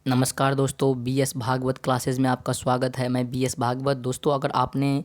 नमस्कार दोस्तों, BS Bhagavat classes में आपका स्वागत है। मैं बीएस भागवत। दोस्तों, अगर आपने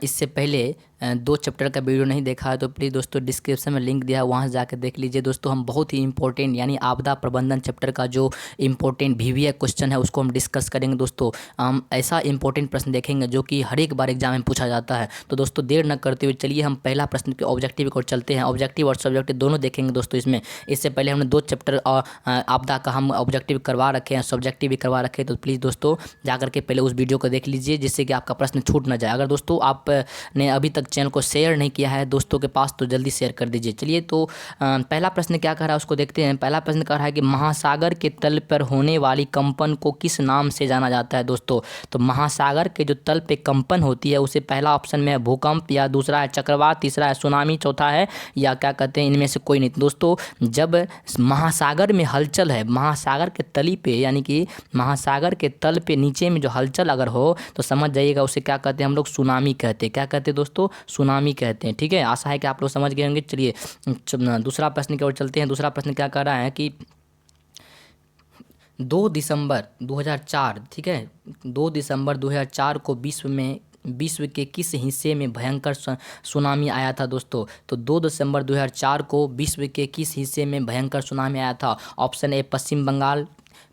इससे पहले 2 चैप्टर का वीडियो नहीं देखा है तो प्लीज़ दोस्तों डिस्क्रिप्शन में लिंक दिया है, वहाँ से जाकर देख लीजिए। दोस्तों, हम बहुत ही इंपॉर्टेंट यानी आपदा प्रबंधन चैप्टर का जो इंपॉर्टेंट वीवीए क्वेश्चन है उसको हम डिस्कस करेंगे। दोस्तों, हम ऐसा इंपॉर्टेंट प्रश्न देखेंगे जो कि हर एक बार एग्जाम में पूछा जाता है। तो दोस्तों, देर न करते हुए चलिए हम पहला प्रश्न के ऑब्जेक्टिव की ओर चलते हैं। ऑब्जेक्टिव और सब्जेक्टिव दोनों देखेंगे दोस्तों इससे पहले हमने 2 चैप्टर और आपदा का हम ऑब्जेक्टिव करवा रखे हैं, सब्जेक्टिव भी करवा रखे हैं। तो प्लीज़ दोस्तों जाकर के पहले उस वीडियो को देख लीजिए जिससे कि आपका प्रश्न छूट ना जाए। अगर दोस्तों आपने अभी तक चैनल को शेयर नहीं किया है दोस्तों के पास तो जल्दी शेयर कर दीजिए। चलिए तो पहला प्रश्न क्या कह रहा है उसको देखते हैं। पहला प्रश्न कह रहा है कि महासागर के तल पर होने वाली कंपन को किस नाम से जाना जाता है। दोस्तों, तो महासागर के जो तल पे कंपन होती है उसे पहला ऑप्शन में है भूकंप, या दूसरा है चक्रवात, तीसरा है सुनामी, चौथा है या क्या कहते हैं इनमें से कोई नहीं। दोस्तों, जब महासागर में हलचल है, महासागर के तली पे यानी कि महासागर के तल पे नीचे में जो हलचल अगर हो तो समझ जाइएगा उसे क्या कहते हैं हम लोग, सुनामी कहते हैं। क्या कहते हैं दोस्तों? सुनामी कहते हैं। ठीक है, आशा है कि आप लोग समझ गए होंगे। चलिए दूसरा प्रश्न की ओर चलते हैं। दूसरा प्रश्न क्या कह रहा है कि 2 दिसंबर 2004, ठीक है, 2 दिसंबर 2004 को विश्व के किस हिस्से में भयंकर सुनामी आया था। दोस्तों, तो 2 दिसंबर 2004 को विश्व के किस हिस्से में भयंकर सुनामी आया था? ऑप्शन ए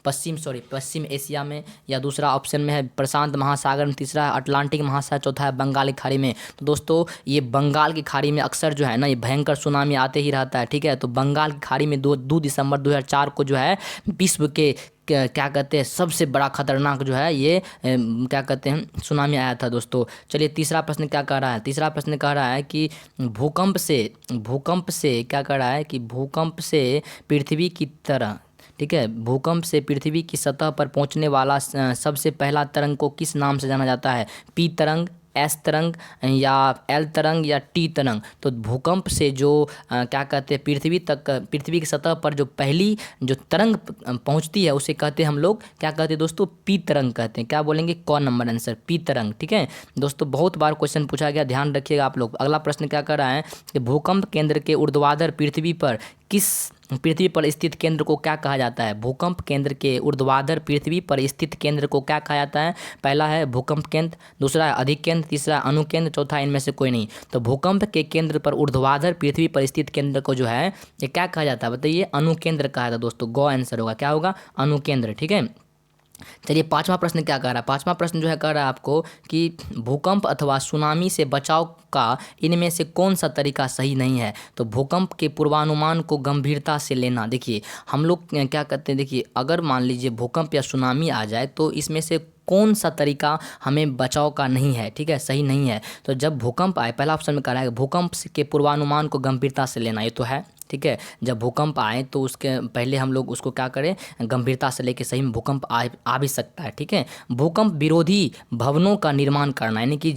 पश्चिम एशिया में, या दूसरा ऑप्शन में है प्रशांत महासागर में, तीसरा है अटलांटिक महासागर, चौथा है बंगाल की खाड़ी में। तो दोस्तों, ये बंगाल की खाड़ी में अक्सर जो है ना ये भयंकर सुनामी आते ही रहता है। ठीक है, तो बंगाल की खाड़ी में 2 दिसंबर 2004 को जो है विश्व के क्या कहते हैं सबसे बड़ा खतरनाक जो है ये क्या कहते हैं सुनामी आया था। दोस्तों, चलिए तीसरा प्रश्न क्या कह रहा है। तीसरा प्रश्न कह रहा है कि भूकंप से क्या कह रहा है कि भूकंप से पृथ्वी की तरह, ठीक है, भूकंप से पृथ्वी की सतह पर पहुंचने वाला सबसे पहला तरंग को किस नाम से जाना जाता है? पी तरंग, एस तरंग, या एल तरंग, या टी तरंग। तो भूकंप से जो क्या कहते हैं पृथ्वी की सतह पर जो पहली जो तरंग पहुंचती है उसे कहते हैं हम लोग, क्या कहते हैं दोस्तों? पी तरंग कहते हैं। क्या बोलेंगे? कौन नंबर आंसर? पी तरंग। ठीक है दोस्तों, बहुत बार क्वेश्चन पूछा गया, ध्यान रखिएगा आप लोग। अगला प्रश्न क्या कर रहा है कि भूकंप केंद्र के ऊर्ध्वाधर पृथ्वी पर स्थित केंद्र को क्या कहा जाता है? भूकंप केंद्र के ऊर्ध्वाधर पृथ्वी पर स्थित केंद्र को क्या कहा जाता है? पहला है भूकंप केंद्र, दूसरा है अधिक केंद्र, तीसरा है अणु केंद्र, चौथा इनमें से कोई नहीं। तो भूकंप के केंद्र पर ऊर्ध्वाधर पृथ्वी पर स्थित केंद्र को जो है ये क्या कहा जाता है बताइए? अणु केंद्र कहा जाता है। दोस्तों, गो आंसर होगा, क्या होगा? अणु केंद्र। ठीक है, चलिए पांचवा प्रश्न क्या कह रहा है। पांचवा प्रश्न जो है कह रहा है आपको कि भूकंप अथवा सुनामी से बचाव का इनमें से कौन सा तरीका सही नहीं है? तो भूकंप के पूर्वानुमान को गंभीरता से लेना। देखिए हम लोग क्या कहते हैं, देखिए अगर मान लीजिए भूकंप या सुनामी आ जाए तो इसमें से कौन सा तरीका हमें बचाव का नहीं है, ठीक है, सही नहीं है। तो जब भूकंप आए, पहला ऑप्शन में कह रहा है भूकंप के पूर्वानुमान को गंभीरता से लेना, ये तो है। ठीक है, जब भूकंप आए तो उसके पहले हम लोग उसको क्या करें, गंभीरता से लेके, सही में भूकंप आ भी सकता है। ठीक है, भूकंप विरोधी भवनों का निर्माण करना, यानी कि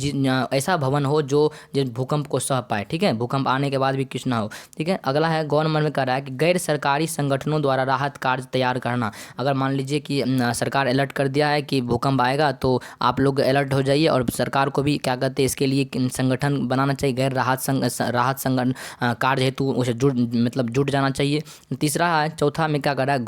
ऐसा भवन हो जो भूकंप को सह पाए। ठीक है, भूकंप आने के बाद भी कुछ ना हो। ठीक है, अगला है गवर्नमेंट में कह रहा है कि गैर सरकारी संगठनों द्वारा राहत कार्य तैयार करना। अगर मान लीजिए कि सरकार अलर्ट कर दिया है कि भूकंप आएगा तो आप लोग अलर्ट हो जाइए, और सरकार को भी क्या कहते हैं इसके लिए संगठन बनाना चाहिए, गैर राहत संगठन कार्य हेतु उसे जुट जाना चाहिए। तीसरा है, चौथा में क्या कर रहा है,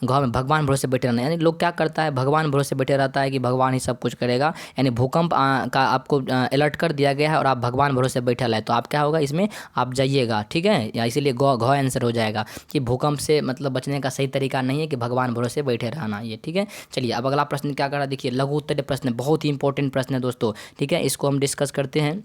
घ में भगवान भरोसे बैठे रहना। यानी लोग क्या करता है, भगवान भरोसे बैठे रहता है कि भगवान ही सब कुछ करेगा, यानी भूकंप का आपको अलर्ट कर दिया गया है और आप भगवान भरोसे बैठे है तो आप क्या होगा, इसमें आप जाइएगा। ठीक है, या इसीलिए घ आंसर हो जाएगा कि भूकंप से बचने का सही तरीका नहीं है कि भगवान भरोसे बैठे रहना ये। ठीक है, चलिए अब अगला प्रश्न क्या कर रहा है, देखिए लघु उत्तरीय प्रश्न, बहुत ही इंपॉर्टेंट प्रश्न है दोस्तों। ठीक है, इसको हम डिस्कस करते हैं।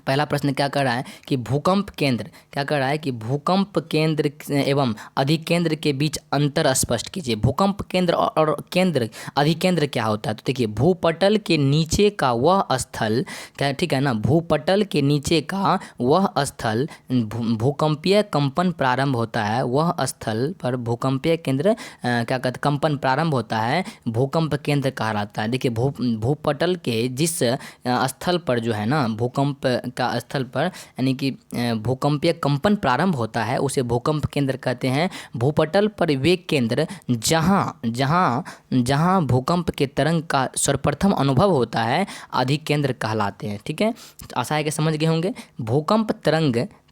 पहला प्रश्न क्या कर रहा है कि भूकंप केंद्र, क्या कर रहा है कि भूकंप केंद्र एवं अधिकेंद्र के बीच अंतर स्पष्ट कीजिए। भूकंप केंद्र और केंद्र अधिकेंद्र क्या होता है? तो देखिए भूपटल के नीचे का वह स्थल, क्या, ठीक है ना, भूपटल के नीचे का वह स्थल भूकंपीय कंपन प्रारंभ होता है, वह स्थल पर भूकंपीय केंद्र क्या कहते कंपन प्रारंभ होता है, भूकंप केंद्र कहलाता है। देखिए भूपटल के जिस स्थल पर जो है ना भूकंप का स्थल पर यानी कि भूकंपीय कंपन प्रारंभ होता है उसे भूकंप केंद्र कहते हैं। भूपटल पर वे केंद्र जहां भूकंप के तरंग का सर्वप्रथम अनुभव होता है अधिकेंद्र कहलाते हैं। ठीक है, आशा है कि समझ गए होंगे। भूकंप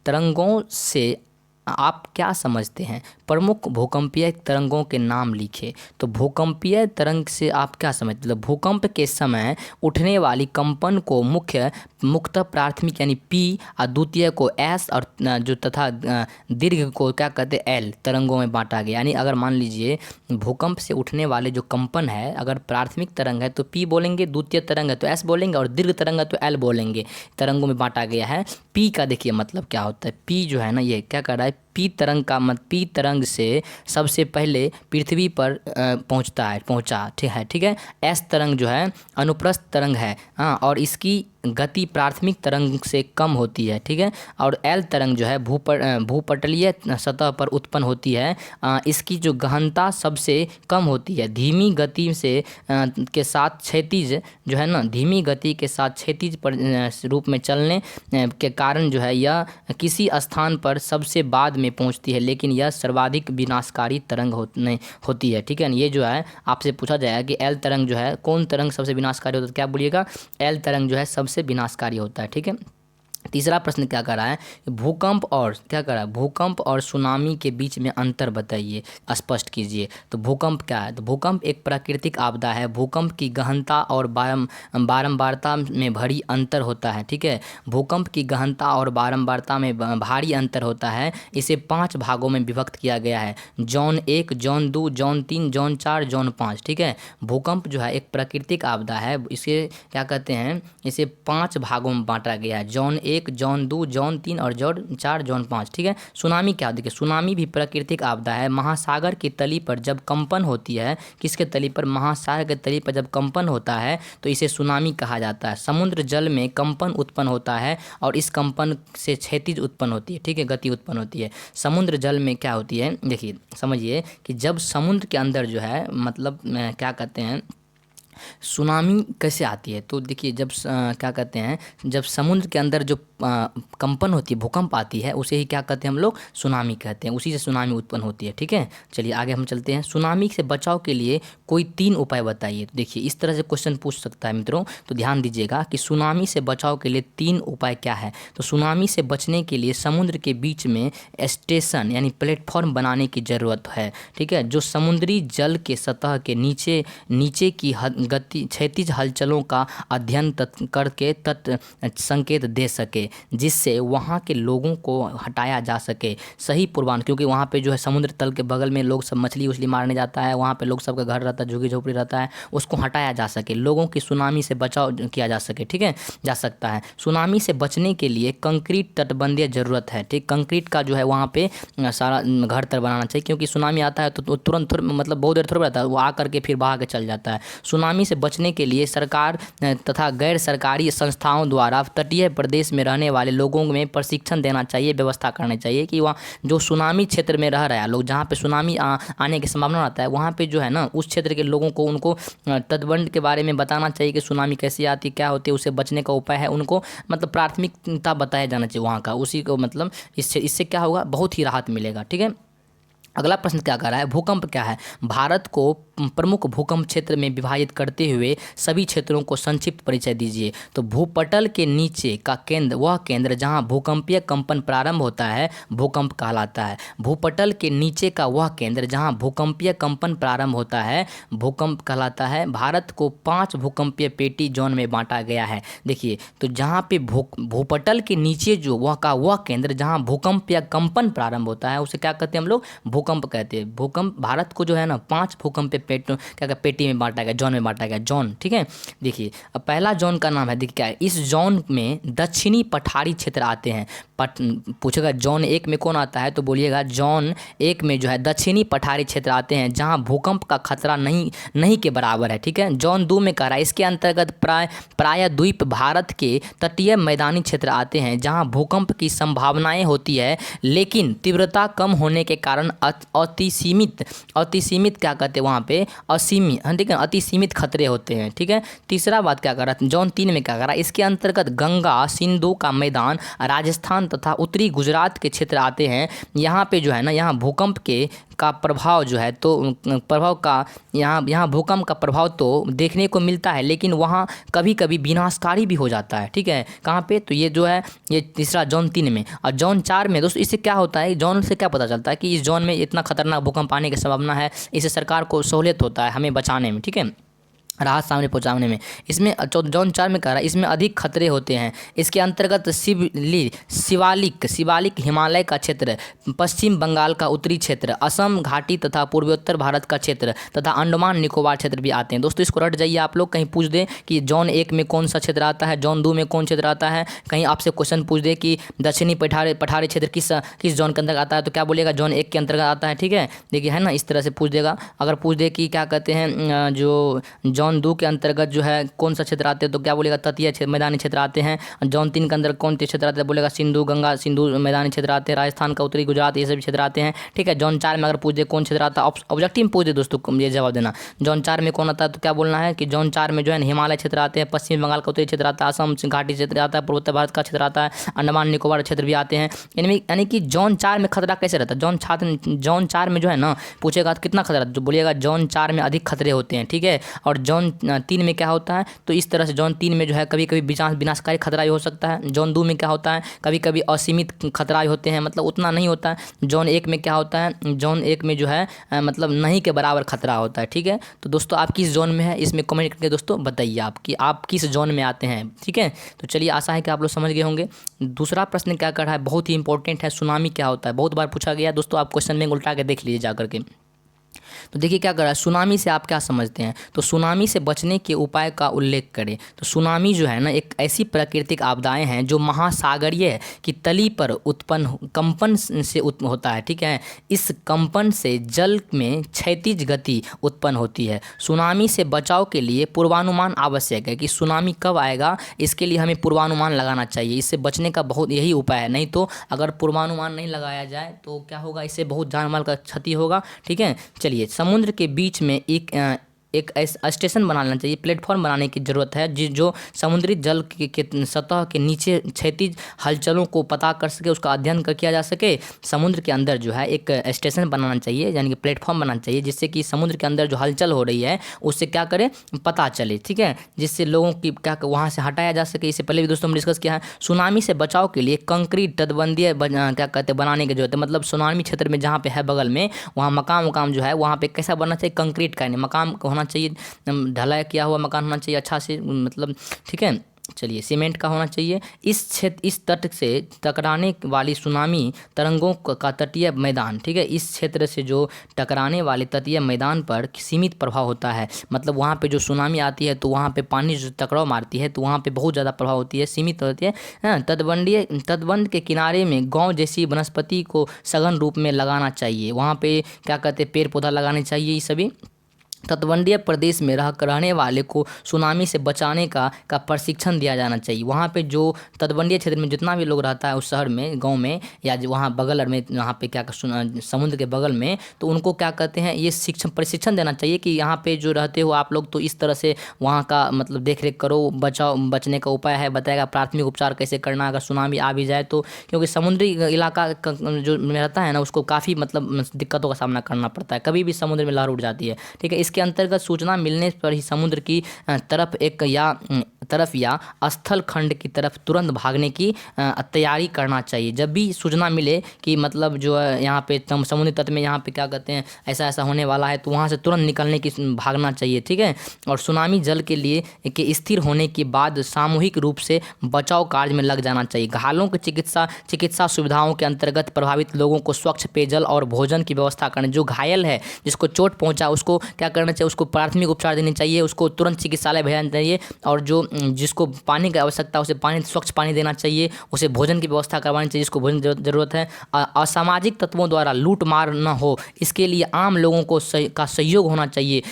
तरंगों से आप क्या समझते हैं? प्रमुख भूकंपीय तरंगों के नाम लिखे। तो भूकंपीय तरंग से आप क्या समझते हैं? मतलब भूकंप के समय उठने वाली कंपन को मुख्यतः प्राथमिक यानी पी और द्वितीय को एस और जो तथा दीर्घ को क्या कहते हैं एल तरंगों में बांटा गया। यानी अगर मान लीजिए भूकंप से उठने वाले जो कंपन है, अगर प्राथमिक तरंग है तो पी बोलेंगे, द्वितीय तरंग है तो एस बोलेंगे और दीर्घ तरंग है तो एल बोलेंगे। तरंगों में बांटा गया है। पी का देखिए मतलब क्या होता है। पी जो है ना, ये क्या कर रहा है, पी तरंग से सबसे पहले पृथ्वी पर पहुंचा ठीक है। एस तरंग जो है अनुप्रस्थ तरंग है, हाँ, और इसकी गति प्राथमिक तरंग से कम होती है, ठीक है। और एल तरंग जो है भूपटलीय सतह पर उत्पन्न होती है। इसकी जो गहनता सबसे कम होती है। धीमी गति से के साथ क्षैतिज जो है ना, धीमी गति के साथ क्षैतिज पर रूप में चलने के कारण जो है यह किसी स्थान पर सबसे बाद में पहुंचती है, लेकिन यह सर्वाधिक विनाशकारी तरंग होती है, ठीक है। ये जो है आपसे पूछा जाएगा कि एल तरंग जो है कौन तरंग सबसे विनाशकारी होता है, तो क्या बोलिएगा, एल तरंग जो है सबसे विनाशकारी होता है, ठीक है। तीसरा प्रश्न क्या कर रहा है, भूकंप और क्या कर रहा है, भूकंप और सुनामी के बीच में अंतर बताइए, स्पष्ट कीजिए। तो भूकंप क्या है? तो भूकंप एक प्राकृतिक आपदा है। भूकंप की गहनता और बारंबारता में भारी अंतर होता है, ठीक है। भूकंप की गहनता और बारंबारता में भारी अंतर होता है। इसे 5 भागों में विभक्त किया गया है, zone 1, zone 2, zone 3, zone 4, zone 5, ठीक है। भूकंप जो है एक प्राकृतिक आपदा है। इसे क्या कहते हैं, इसे 5 भागों में बांटा गया है, जोन 1, जोन 2, जोन 3 और जोन 4, जोन 5, ठीक है। सुनामी क्या? देखिए सुनामी भी प्राकृतिक आपदा है। महासागर की तली पर जब कंपन होती है, किसके तली पर? महासागर के तली पर जब कंपन होता है तो इसे सुनामी कहा जाता है। समुद्र जल में कंपन उत्पन्न होता है और इस कंपन से क्षैतिज उत्पन्न होती है, ठीक है, गति उत्पन्न होती है। समुद्र जल में क्या होती है, देखिए समझिए कि जब समुद्र के अंदर जो है मतलब क्या कहते हैं सुनामी कैसे आती है, तो देखिए जब क्या कहते हैं, जब समुद्र के अंदर जो कंपन होती है, भूकंप आती है, उसे ही क्या कहते हैं हम लोग, सुनामी कहते हैं। उसी से सुनामी उत्पन्न होती है, ठीक है। चलिए आगे हम चलते हैं। सुनामी से बचाव के लिए कोई 3 उपाय बताइए। तो देखिए इस तरह से क्वेश्चन पूछ सकता है मित्रों, तो ध्यान दीजिएगा कि सुनामी से बचाव के लिए 3 उपाय क्या है। तो सुनामी से बचने के लिए समुद्र के बीच में स्टेशन यानी प्लेटफॉर्म बनाने की ज़रूरत है, ठीक है, जो समुद्री जल के सतह के नीचे की गति क्षैतिज हलचलों का अध्ययन करके संकेत दे सके, जिससे वहाँ के लोगों को हटाया जा सके। सही पूर्वानुमान, क्योंकि वहाँ पे जो है समुद्र तल के बगल में लोग सब मछली उछली मारने जाता है, वहाँ पे लोग सबका घर रहता है, झुग्गी झोपड़ी रहता है, उसको हटाया जा सके, लोगों की सुनामी से बचाव किया जा सके, ठीक है, जा सकता है। सुनामी से बचने के लिए कंक्रीट तटबंदी ज़रूरत है, ठीक, कंक्रीट का जो है वहाँ पे सारा घर तर बनाना चाहिए, क्योंकि सुनामी आता है तो तुरंत मतलब बहुत देर थोड़ा रहता है, वो आ करके फिर बहा के चल जाता है। सुनामी से बचने के लिए सरकार तथा गैर सरकारी संस्थाओं द्वारा तटीय प्रदेश में रहने वाले लोगों में प्रशिक्षण देना चाहिए, व्यवस्था करनी चाहिए कि वहाँ जो सुनामी क्षेत्र में रह रहे हैं लोग, जहाँ पे सुनामी आने की संभावना रहता है, वहाँ पे जो है ना उस क्षेत्र के लोगों को उनको तटबंध के बारे में बताना चाहिए कि सुनामी कैसी आती है, क्या होती है, उससे बचने का उपाय है, उनको मतलब प्राथमिकता बताया जाना चाहिए वहाँ का, उसी को मतलब इससे क्या होगा, बहुत ही राहत मिलेगा, ठीक है। अगला प्रश्न क्या कर रहा है, भूकंप क्या है? भारत को प्रमुख भूकंप क्षेत्र में विभाजित करते हुए सभी क्षेत्रों को संक्षिप्त परिचय दीजिए। तो भूपटल के नीचे का केंद्र, वह केंद्र जहां भूकंपीय कंपन प्रारंभ होता है, भूकंप कहलाता है। भूपटल के नीचे का वह केंद्र जहां भूकंपीय कंपन प्रारंभ होता है, भूकंप कहलाता है। भारत को 5 भूकंपीय पेटी जोन में बांटा गया है। देखिए तो जहाँ पे भूपटल के नीचे जो वह केंद्र जहाँ भूकंपीय कंपन प्रारंभ होता है, उसे क्या कहते हैं हम लोग, भूकंप कहते हैं। भूकंप भारत को जो है ना 5 भूकंपीय पेटी में बांटा गया, जोन में बांटा गया, जोन, ठीक है। देखिए अब पहला जोन का नाम है, देखिए क्या है, इस जोन में दक्षिणी पठारी क्षेत्र आते हैं। पूछेगा जोन 1 में कौन आता है, तो बोलिएगा जोन 1 में जो है दक्षिणी पठारी क्षेत्र आते हैं, जहां भूकंप का खतरा नहीं के बराबर है, ठीक है। जोन 2 में कह रहा है इसके अंतर्गत प्राय द्वीप भारत के तटीय मैदानी क्षेत्र आते हैं, जहां भूकंप की संभावनाएं होती है, लेकिन तीव्रता कम होने के कारण अति सीमित क्या कहते हैं वहाँ पे असीमित, ठीक है, अति सीमित खतरे होते हैं, ठीक है। तीसरा बात क्या कर रहा है जोन 3 में क्या कर रहा है, इसके अंतर्गत गंगा सिंधु का मैदान, राजस्थान तथा उत्तरी गुजरात के क्षेत्र आते हैं। यहाँ पे जो है ना, यहाँ भूकंप का प्रभाव जो है तो प्रभाव का यहाँ भूकंप का प्रभाव तो देखने को मिलता है, लेकिन वहाँ कभी कभी विनाशकारी भी हो जाता है, ठीक है। कहाँ पे, तो ये जो है ये तीसरा जोन 3 में। और जोन 4 में दोस्तों इससे क्या होता है, जोन से क्या पता चलता है कि इस जोन में इतना खतरनाक भूकंप आने की संभावना है, इससे सरकार को सहूलियत होता है हमें बचाने में, ठीक है, राहत सामने पहुंचाने में। इसमें जोन 4 में कह रहा है इसमें अधिक खतरे होते हैं। इसके अंतर्गत शिवालिक हिमालय का क्षेत्र, पश्चिम बंगाल का उत्तरी क्षेत्र, असम घाटी तथा पूर्वोत्तर भारत का क्षेत्र तथा अंडमान निकोबार क्षेत्र भी आते हैं। दोस्तों इसको रट जाइए, आप लोग कहीं पूछ दे कि जोन 1 में कौन सा क्षेत्र आता है, जोन 2 में कौन क्षेत्र आता है, कहीं आपसे क्वेश्चन पूछ दे कि दक्षिणी पठारी क्षेत्र किस जोन के अंतर्गत आता है, तो क्या बोलेगा, जोन 1 के अंतर्गत आता है, ठीक है। देखिए है ना, इस तरह से पूछ देगा। अगर पूछ दे कि क्या कहते हैं जो जोन 2 के अंतर्गत जो है कौन सा क्षेत्र आते हैं, तो क्या बोलेगा, तटीय क्षेत्र, मैदानी क्षेत्र आते हैं। जोन 3 के अंदर कौन से क्षेत्र आते हैं, बोलेगा सिंधु गंगा सिंधु मैदानी क्षेत्र आते हैं, राजस्थान का उत्तरी गुजरात, ये सभी क्षेत्र आते हैं, ठीक है। जोन 4 में अगर पूछ दे कौन क्षेत्र आता है, ऑब्जेक्टिव में पूछ दे दोस्तों, ये जवाब देना। जोन 4 में कौन आता है, तो क्या बोलना है कि जोन 4 में जो है हिमालय क्षेत्र आते हैं, पश्चिम बंगाल का उत्तरी क्षेत्र आता है, असम घाटी क्षेत्र आता है, पूर्वोत्तर भारत का क्षेत्र आता है, अंडमान निकोबार क्षेत्र भी आते हैं। यानी कि जोन 4 में खतरा कैसे रहता है, जोन 4 में जो है ना पूछेगा तो कितना खतरा, जो बोलिएगा जोन 4 में अधिक खतरे होते हैं, ठीक है। और जोन 3 में क्या होता है, तो इस तरह से जोन 3 में जो है कभी कभी विनाशकारी खतरा भी हो सकता है। जोन 2 में क्या होता है, कभी कभी असीमित खतरा भी होते हैं, मतलब उतना नहीं होता है। जोन 1 में क्या होता है, जोन 1 में जो है मतलब नहीं के बराबर खतरा होता है, ठीक है। तो दोस्तों आप किस जोन में है, इसमें कमेंट करके दोस्तों बताइए आप किस जोन में आते हैं, ठीक है। तो चलिए, आशा है कि आप लोग समझ गए होंगे। दूसरा प्रश्न क्या कर रहा है, बहुत ही इंपॉर्टेंट है, सुनामी क्या होता है, बहुत बार पूछा गया दोस्तों, आप क्वेश्चन में उल्टा के देख लीजिए जा करके। तो देखिए क्या कर रहा है, सुनामी से आप क्या समझते हैं, तो सुनामी से बचने के उपाय का उल्लेख करें। तो सुनामी जो है ना एक ऐसी प्राकृतिक आपदाएं हैं जो महासागरीय की तली पर उत्पन्न कंपन से होता है, ठीक है। इस कंपन से जल में क्षैतिज गति उत्पन्न होती है। सुनामी से बचाव के लिए पूर्वानुमान आवश्यक है कि सुनामी कब आएगा, इसके लिए हमें पूर्वानुमान लगाना चाहिए। इससे बचने का बहुत यही उपाय है, नहीं तो अगर पूर्वानुमान नहीं लगाया जाए तो क्या होगा, इससे बहुत जान माल का क्षति होगा, ठीक है। चलिए, समुद्र के बीच में एक स्टेशन बनाना चाहिए, प्लेटफॉर्म बनाने की ज़रूरत है जो समुद्री जल के सतह के नीचे क्षैतिज हलचलों को पता कर सके, उसका अध्ययन किया जा सके। समुद्र के अंदर जो है एक स्टेशन बनाना चाहिए, यानी कि प्लेटफॉर्म बनाना चाहिए, जिससे कि समुद्र के अंदर जो हलचल हो रही है उससे क्या करें, पता चले, ठीक है, जिससे लोगों की क्या वहाँ से हटाया जा सके। इससे पहले भी दोस्तों हम डिस्कस किया है। सुनामी से बचाव के लिए कंक्रीट तटबंदीय क्या कहते हैं बनाने की जरूरत है, मतलब सुनामी क्षेत्र में जहाँ पे है बगल में, वहाँ मकाम जो है वहाँ पे कैसा बनना चाहिए, कंक्रीट का मकाम होना चाहिए, ढलाई किया हुआ मकान होना चाहिए अच्छा से, मतलब ठीक है। चलिए, सीमेंट का होना चाहिए। इस तट से टकराने वाली सुनामी तरंगों का तटीय मैदान, ठीक है, इस क्षेत्र से जो टकराने वाले तटीय मैदान पर सीमित प्रभाव होता है, मतलब वहाँ पे जो सुनामी आती है तो वहाँ पे पानी जो टकराव मारती है तो वहाँ पे बहुत ज़्यादा प्रभाव होती है, सीमित होती है। तटबंध के किनारे में गाँव जैसी वनस्पति को सघन रूप में लगाना चाहिए, वहाँ पे क्या कहते हैं पेड़ पौधा लगाने चाहिए। ये सभी तटबंधीय प्रदेश में रहने वाले को सुनामी से बचाने का प्रशिक्षण दिया जाना चाहिए। वहाँ पे जो तटबंधीय क्षेत्र में जितना भी लोग रहता है उस शहर में, गांव में, या वहाँ बगल में, वहाँ पे क्या समुद्र के बगल में, तो उनको क्या कहते हैं ये प्रशिक्षण देना चाहिए कि यहाँ पे जो रहते हो आप लोग तो इस तरह से वहाँ का मतलब देख रेख करो, बचने का उपाय है, बताएगा प्राथमिक उपचार कैसे करना अगर सुनामी आ भी जाए तो, क्योंकि समुद्री इलाका जो रहता है ना उसको काफ़ी मतलब दिक्कतों का सामना करना पड़ता है, कभी भी समुद्र में लहर उठ जाती है, ठीक है। इसके अंतर्गत सूचना मिलने पर ही समुद्र की तरफ या स्थल खंड की तरफ तुरंत भागने की तैयारी करना चाहिए। जब भी सूचना मिले कि मतलब जो है यहाँ पे समुद्री तट में यहाँ पे क्या कहते हैं ऐसा होने वाला है, तो वहाँ से तुरंत निकलने की भागना चाहिए, ठीक है। और सुनामी जल के स्थिर होने के बाद सामूहिक रूप से बचाव कार्य में लग जाना चाहिए। घायलों की चिकित्सा सुविधाओं के अंतर्गत प्रभावित लोगों को स्वच्छ पेयजल और भोजन की व्यवस्था करना। जो घायल है, जिसको चोट पहुँचा, उसको क्या करना चाहिए, उसको प्राथमिक उपचार देनी चाहिए, उसको तुरंत चिकित्सालय भेजना चाहिए, और जिसको पानी की आवश्यकता है उसे स्वच्छ पानी देना चाहिए, उसे भोजन की व्यवस्था करवानी चाहिए जिसको भोजन की जरूरत है। असामाजिक तत्वों द्वारा लूट मार न हो, इसके लिए आम लोगों का सहयोग होना चाहिए।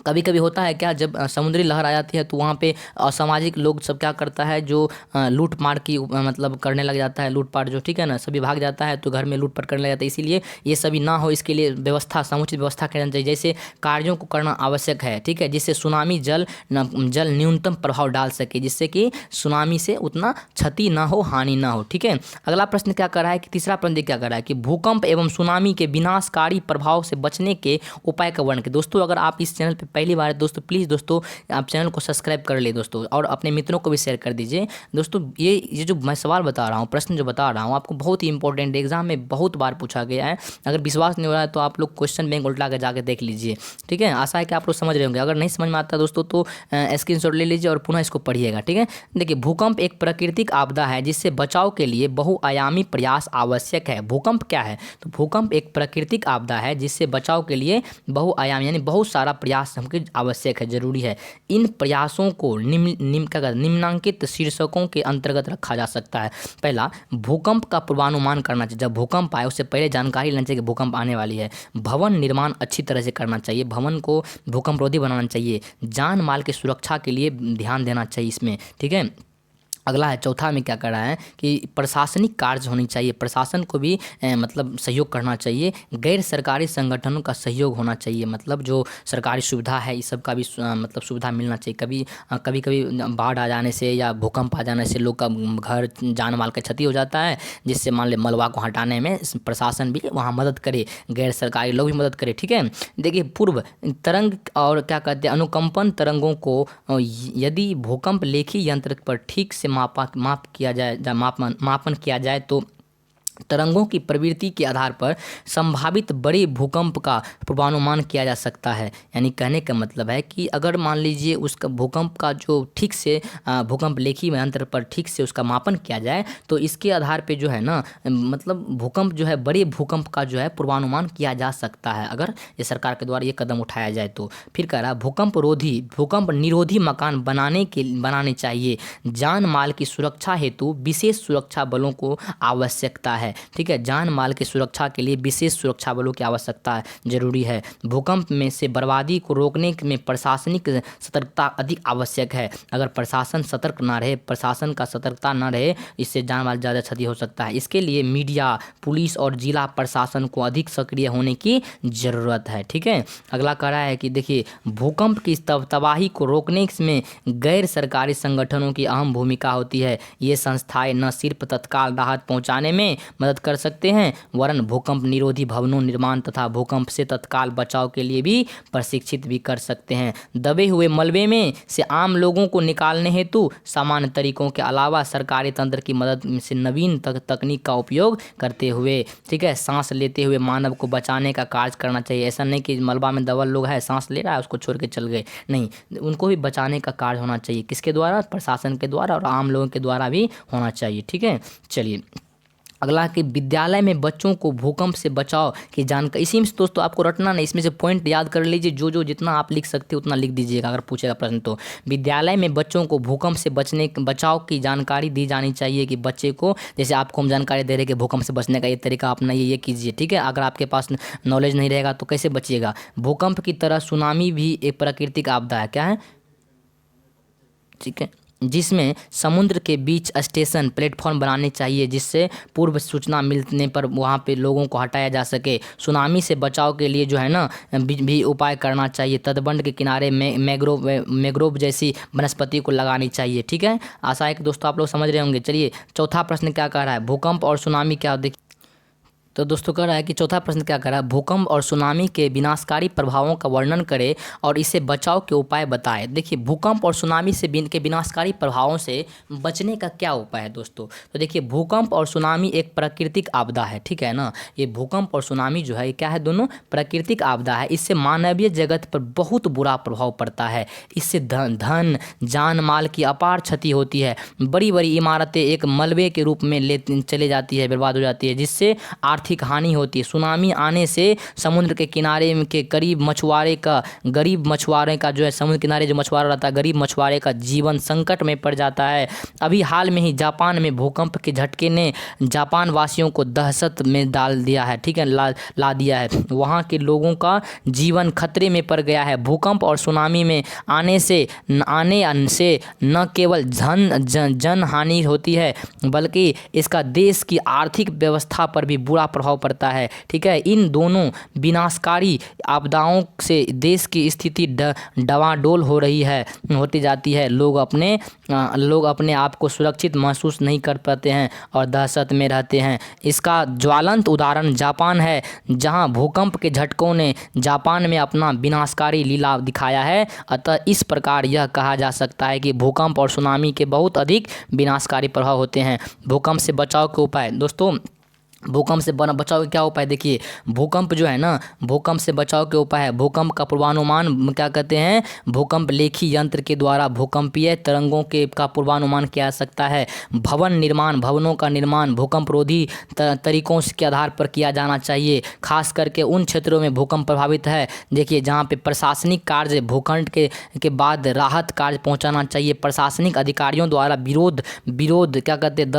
कभी कभी होता है क्या, जब समुद्री लहर आ जाती है तो वहाँ पे असामाजिक लोग सब क्या करता है, जो लूट मार की मतलब करने लग जाता है, लूटपाट जो, ठीक है ना, सभी भाग जाता है तो घर में लूटपाट करने लग जाता है। इसीलिए ये सभी ना हो, इसके लिए व्यवस्था, समुचित व्यवस्था करना चाहिए। जैसे कार्यों को करना आवश्यक है, ठीक है, जिससे सुनामी जल न्यूनतम प्रभाव डाल सके, जिससे कि सुनामी से उतना क्षति ना हो, हानि ना हो, ठीक है। अगला प्रश्न क्या कर रहा है कि तीसरा प्रश्न क्या कर रहा है कि भूकंप एवं सुनामी के विनाशकारी प्रभाव से बचने के उपाय का वर्णन करें। दोस्तों अगर आप इस चैनल पे पहली बार है दोस्तों, प्लीज़ दोस्तों आप चैनल को सब्सक्राइब कर ले दोस्तों, और अपने मित्रों को भी शेयर कर दीजिए दोस्तों। ये जो मैं सवाल बता रहा हूँ, प्रश्न जो बता रहा हूँ आपको, बहुत ही इंपॉर्टेंट, एग्जाम में बहुत बार पूछा गया है। अगर विश्वास नहीं हो रहा है तो आप लोग क्वेश्चन बैंक उल्टा के जाके देख लीजिए, ठीक है। आशा है कि आप लोग समझ रहे होंगे। अगर नहीं समझ में आता दोस्तों तो स्क्रीनशॉट ले लीजिए और पुनः इसको पढ़िएगा, ठीक है। देखिए, भूकंप एक प्राकृतिक आपदा है जिससे बचाव के लिए बहुआयामी प्रयास आवश्यक है। भूकंप क्या है? तो भूकंप एक प्राकृतिक आपदा है जिससे बचाव के लिए बहुआयामी यानी बहुत सारा प्रयास हमको आवश्यक है, जरूरी है। इन प्रयासों को निम्नांकित शीर्षकों के अंतर्गत रखा जा सकता है। पहला, भूकंप का पूर्वानुमान करना चाहिए। जब भूकंप आए उससे पहले जानकारी लेना चाहिए कि भूकंप आने वाली है। भवन निर्माण अच्छी तरह से करना चाहिए, भवन को भूकंप रोधी बनाना चाहिए। जान माल की सुरक्षा के लिए ध्यान देना चाहिए इसमें, ठीक है। अगला है, चौथा में क्या कर रहा है कि प्रशासनिक कार्य होनी चाहिए, प्रशासन को भी मतलब सहयोग करना चाहिए। गैर सरकारी संगठनों का सहयोग होना चाहिए, मतलब जो सरकारी सुविधा है इस सब का भी मतलब सुविधा मिलना चाहिए। कभी कभी बाढ़ आ जाने से या भूकंप आ जाने से लोग का घर जान माल का क्षति हो जाता है, जिससे मान ले मलबा को हटाने में प्रशासन भी वहाँ मदद करे, गैर सरकारी लोग भी मदद करे, ठीक है। देखिए, पूर्व तरंग और क्या कहते हैं अनुकंपन तरंगों को यदि भूकंप लेखी यंत्र पर ठीक से मापन किया जाए तो तरंगों की प्रवृत्ति के आधार पर संभावित बड़े भूकंप का पूर्वानुमान किया जा सकता है। यानी कहने का मतलब है कि अगर मान लीजिए उसका भूकंप का जो ठीक से भूकंप लेखी यंत्र पर ठीक से उसका मापन किया जाए तो इसके आधार पे जो है ना, मतलब भूकंप जो है, बड़े भूकंप का जो है पूर्वानुमान किया जा सकता है, अगर ये सरकार के द्वारा ये कदम उठाया जाए तो। फिर कह रहा भूकंप निरोधी मकान बनाने चाहिए। जान माल की सुरक्षा हेतु विशेष सुरक्षा बलों को आवश्यकता है, ठीक है। जान माल की सुरक्षा के लिए विशेष सुरक्षा बलों की आवश्यकता जरूरी है। भूकंप में से बर्बादी को रोकने में प्रशासनिक सतर्कता अधिक आवश्यक है। अगर प्रशासन सतर्क ना रहे, प्रशासन का सतर्कता ना रहे, इससे जान माल ज़्यादा क्षति हो सकता है। इसके लिए मीडिया, पुलिस और जिला प्रशासन को अधिक सक्रिय होने की ज़रूरत है, ठीक है। अगला कह रहा है कि देखिए, भूकंप की तबाही को रोकने में गैर सरकारी संगठनों की अहम भूमिका होती है। ये संस्थाएं न सिर्फ तत्काल राहत पहुंचाने में मदद कर सकते हैं, वरन भूकंप निरोधी भवनों निर्माण तथा भूकंप से तत्काल बचाव के लिए भी प्रशिक्षित भी कर सकते हैं। दबे हुए मलबे में से आम लोगों को निकालने हेतु सामान्य तरीकों के अलावा सरकारी तंत्र की मदद से नवीन तकनीक का उपयोग करते हुए, ठीक है, सांस लेते हुए मानव को बचाने का कार्य करना चाहिए। ऐसा नहीं कि मलबा में दबल लोग है, सांस ले रहा है, उसको छोड़ के चल गए, नहीं, उनको भी बचाने का कार्य होना चाहिए। किसके द्वारा? प्रशासन के द्वारा और आम लोगों के द्वारा भी होना चाहिए, ठीक है। चलिए, अगला कि विद्यालय में बच्चों को भूकंप से बचाव की जानकारी, इसी में से दोस्तों आपको रटना नहीं, इसमें से पॉइंट याद कर लीजिए, जो जितना आप लिख सकते हो उतना लिख दीजिएगा अगर पूछेगा प्रश्न तो। विद्यालय में बच्चों को भूकंप से बचाव की जानकारी दी जानी चाहिए कि बच्चे को, जैसे आपको हम जानकारी दे रहे हैं कि भूकंप से बचने का ये तरीका अपना ये कीजिए, ठीक है। अगर आपके पास नॉलेज नहीं रहेगा तो कैसे बचिएगा? भूकंप की तरह सुनामी भी एक प्राकृतिक आपदा है, क्या है, ठीक है, जिसमें समुद्र के बीच स्टेशन प्लेटफॉर्म बनाने चाहिए जिससे पूर्व सूचना मिलने पर वहाँ पे लोगों को हटाया जा सके। सुनामी से बचाव के लिए जो है ना भी उपाय करना चाहिए। तटबंध के किनारे मैंग्रोव जैसी वनस्पति को लगानी चाहिए, ठीक है। आशा है कि दोस्तों आप लोग समझ रहे होंगे। चलिए, चौथा प्रश्न क्या कह रहा है, भूकंप और सुनामी क्या, देखिए तो दोस्तों कह रहा है कि चौथा प्रश्न क्या कर रहा है, भूकंप और सुनामी के विनाशकारी प्रभावों का वर्णन करें और इससे बचाव के उपाय बताएं। देखिए, भूकंप और सुनामी से के विनाशकारी प्रभावों से बचने का क्या उपाय है दोस्तों? तो देखिए, भूकंप और सुनामी एक प्राकृतिक आपदा है, ठीक है ना। ये भूकंप और सुनामी जो है ये क्या है, दोनों प्राकृतिक आपदा है। इससे मानवीय जगत पर बहुत बुरा प्रभाव पड़ता है। इससे धन जान माल की अपार क्षति होती है। बड़ी बड़ी इमारतें एक मलबे के रूप में चले जाती है, बर्बाद हो जाती है, जिससे आर्थिक हानि होती है। सुनामी आने से समुद्र के किनारे के गरीब मछुआरे का जो है, समुद्र किनारे जो मछुआरा रहता है, गरीब मछुआरे का जीवन संकट में पड़ जाता है। अभी हाल में ही जापान में भूकंप के झटके ने जापान वासियों को दहशत में डाल दिया है, ठीक है, ला दिया है। वहाँ के लोगों का जीवन खतरे में पड़ गया है। भूकंप और सुनामी में आने से न केवल जन हानि होती है, बल्कि इसका देश की आर्थिक व्यवस्था पर भी बुरा प्रभाव पड़ता है, ठीक है। इन दोनों विनाशकारी आपदाओं से देश की स्थिति डवाडोल होती जाती है। लोग अपने आप को सुरक्षित महसूस नहीं कर पाते हैं और दहशत में रहते हैं। इसका ज्वलंत उदाहरण जापान है, जहां भूकंप के झटकों ने जापान में अपना विनाशकारी लीला दिखाया है। अतः इस प्रकार यह कहा जा सकता है कि भूकंप और सुनामी के बहुत अधिक विनाशकारी प्रभाव होते हैं। भूकंप से बचाव के उपाय दोस्तों, भूकंप से बचाव के क्या उपाय, देखिए भूकंप जो है ना, भूकंप से बचाव के उपाय है। भूकंप का पूर्वानुमान क्या कहते हैं, भूकंप लेखी यंत्र के द्वारा भूकंपीय तरंगों का पूर्वानुमान किया जा सकता है। भवनों का निर्माण भूकंप रोधी तरीकों के आधार पर किया जाना चाहिए, खास करके उन क्षेत्रों में भूकंप प्रभावित है। देखिए जहाँ पे प्रशासनिक कार्य भूकंप के बाद राहत कार्य पहुँचाना चाहिए। प्रशासनिक अधिकारियों द्वारा विरोध क्या कहते हैं,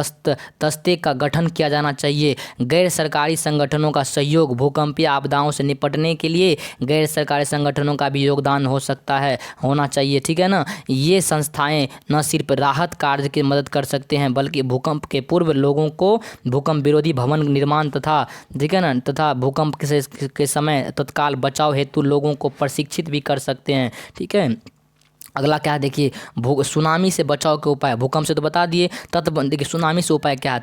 दस्ते का गठन किया जाना चाहिए। गैर सरकारी संगठनों का सहयोग, भूकंपीय आपदाओं से निपटने के लिए गैर सरकारी संगठनों का भी योगदान होना चाहिए, ठीक है ना। ये संस्थाएं न सिर्फ राहत कार्य की मदद कर सकते हैं, बल्कि भूकंप के पूर्व लोगों को भूकंप विरोधी भवन निर्माण तथा भूकंप के समय तत्काल बचाव हेतु लोगों को प्रशिक्षित भी कर सकते हैं, ठीक है। अगला क्या है, देखिए सुनामी से बचाव के उपाय। भूकंप से तो बता दिए, देखिए सुनामी से उपाय क्या है,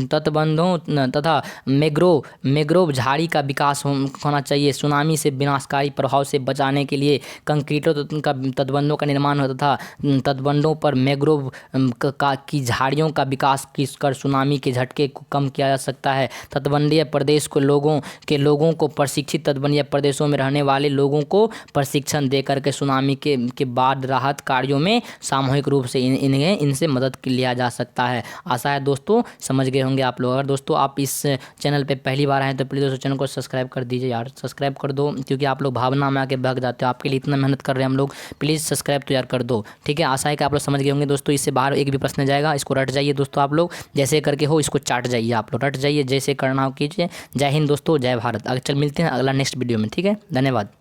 तटबंधों तथा मैंग्रोव झाड़ी का विकास होना चाहिए। सुनामी से विनाशकारी प्रभाव से बचाने के लिए कंक्रीटों तटबंधों का निर्माण होता था। तटबंधों पर मैंग्रोव की झाड़ियों का विकास कर सुनामी के झटके को कम किया जा सकता है। तटबंधीय प्रदेश को लोगों को प्रशिक्षित, तटबंधीय प्रदेशों में रहने वाले लोगों को प्रशिक्षण देकर के सुनामी के बाद राहत कार्यों में सामूहिक रूप से इनसे मदद लिया जा सकता है। आशा है दोस्तों समझ गए होंगे आप लोग। अगर दोस्तों आप इस चैनल पे पहली बार आए तो प्लीज़ दोस्तों चैनल को सब्सक्राइब कर दीजिए यार, सब्सक्राइब कर दो, क्योंकि आप लोग भावना में आके बह जाते हो। आपके लिए इतना मेहनत कर रहे हैं हम लोग, प्लीज़ सब्सक्राइब तो यार कर दो, ठीक है। आशा है कि आप लोग समझ गए होंगे दोस्तों। इससे बाहर एक भी प्रश्न जाएगा, इसको रट जाइए दोस्तों आप लोग, जैसे करके हो इसको चाट जाइए आप लोग, रट जाइए, जैसे करना हो कीजिए। जय हिंद दोस्तों, जय भारत। चल मिलते हैं अगला नेक्स्ट वीडियो में, ठीक है, धन्यवाद।